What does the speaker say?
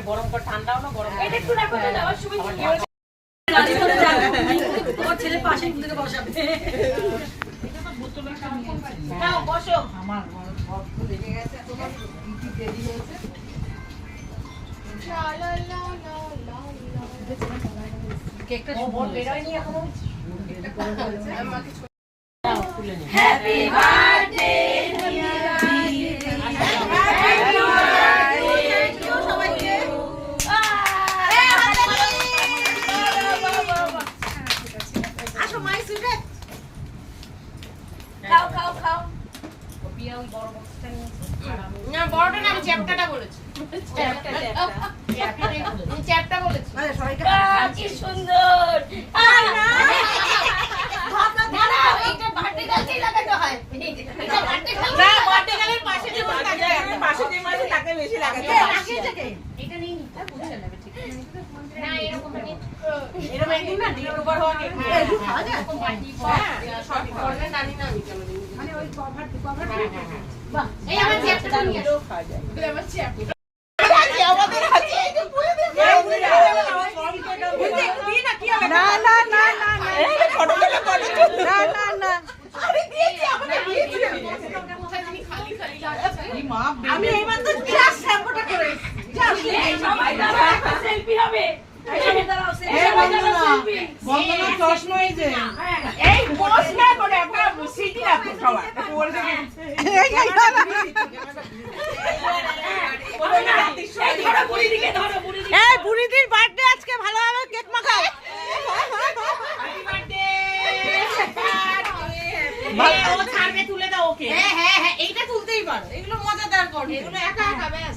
গরম করে ঠান্ডাও না গরম ছেলে পাশে বসাবে বসো আমার কেকটা বল বেরোয়নি এখনো হ্যাপি বার্থডে আসো মাই সুইট খাও খাও খাও পিয়া ওই বড় বক্সটা নিয়েছে না বড়টা না আমি চ্যাপ্টাটা বলেছি চ্যাপ্টা বলেছি আরে সবাইকে কি সুন্দর না না এটা বার্থডে গালকেই লাগাতে হয় এটা বার্থডে গাল না বার্থডে গালের পাশে যে পাশে যে মাঝে তাকে বেশি লাগাতে হয় এটা নেই নি তা বুঝে যাবে ঠিক না এরকম এরকম একদিন না ডিট ওভার হওয়া কেক একটু খাওয়া যায় এরকম বাটি শর্ট করলে জানি না আমি কেমন মানে ওই কভার বাহ এই আমার চ্যাপ্টাটা নিয়ে আসো খাওয়া যায় এগুলো আমার চ্যাপ্টা আমাদের হাতে এই যে পুরো না না না না না এই ফটোগুলো করে না না না আরে দিয়েছি আমাকে দিয়েছি কোথায় জানি খালি খালি লাগছে এই মা আমি এইবার তো ক্লাস শ্যাম্পুটা করে এই সবাই দাঁড়াও একটা সেলফি হবে এই দাঁড়াও সেলফি বন্ধনা চশমা এই যে এই পোস্ট না করে একটা সিটি রাখো সবাই ওর দিকে এই এই বুড়িদির বার্থডে আজকে ভালোভাবে কেক মাখাও হ্যাপি বার্থডে ভালো ছাড়বে তুলে দাও ওকে হ্যাঁ হ্যাঁ হ্যাঁ এইটা তুলতেই পারো এগুলো মজাদার করো এগুলো একা একা ব্যাস